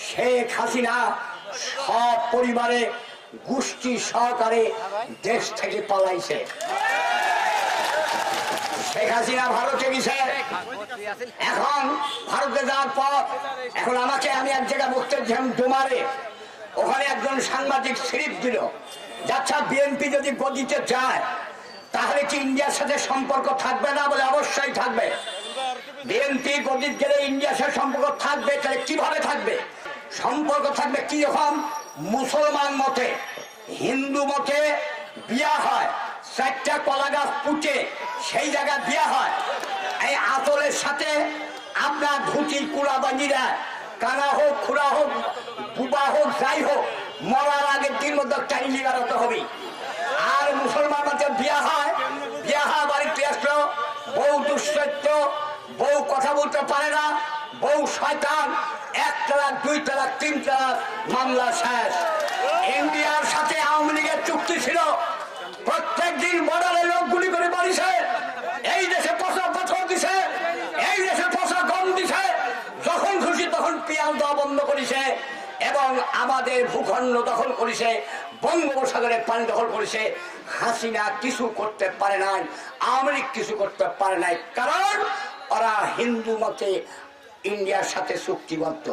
শেখ হাসিনা সব পরিবারে গোষ্ঠী সহকারে দেশ থেকে পালাইছে। শেখ হাসিনা ভারতে গেছে। এখন ভারতে যাওয়ার পর এখন আমি এক জায়গায় বক্তব্য দিলাম ডোমারে, ওখানে একজন সাংবাদিক স্লিপ দিল, আচ্ছা বিএনপি যদি গদিতে যায় তাহলে কি ইন্ডিয়ার সাথে সম্পর্ক থাকবে না? বলে অবশ্যই থাকবে। বিএনপি গদিত গেলে ইন্ডিয়ার সাথে সম্পর্ক থাকবে, তাহলে কিভাবে থাকবে? সম্পর্ক থাকবে কি রকম? মুসলমান মতে, হিন্দু মতে বিয়া হয়, 4টা কলা গাছ পুঁতে সেই জায়গায় বিয়া হয়। এই আতলের সাথে আপনার ধুতি কুড়াবাজিরা, কানা হোক খুড়া হোক বুবা হোক যাই হোক, মরার আগের দিন মধ্যে টাইলি বেড়াতে হবে। আর মুসলমান মতে বিয়া হয়, বাড়িতে আসলো, বউ দুশ্চরিত্র, বউ কথা বলতে পারে না, বউ শয়তান, 1 তালাক 2 তালাক 3 তালাক, মামলা শেষ। ইন্ডিয়ার সাথে আওয়ামী লীগের চুক্তি ছিল, প্রত্যেক দিন বর্ডারে লোক গুলি করে মারিছে, এই দেশে পচা পাথর দিছে, এই দেশে পচা গম দিছে, যখন খুশি তখন পেঁয়াজ দেওয়া বন্ধ করেছে এবং আমাদের ভূখণ্ড দখল করেছে, বঙ্গোপসাগরের পানি দখল করেছে। হাসিনা কিছু করতে পারে নাই, আওয়ামী লীগ কিছু করতে পারে নাই, কারণ ওরা হিন্দু মতে ইন্ডিয়ার সাথে চুক্তিবদ্ধ।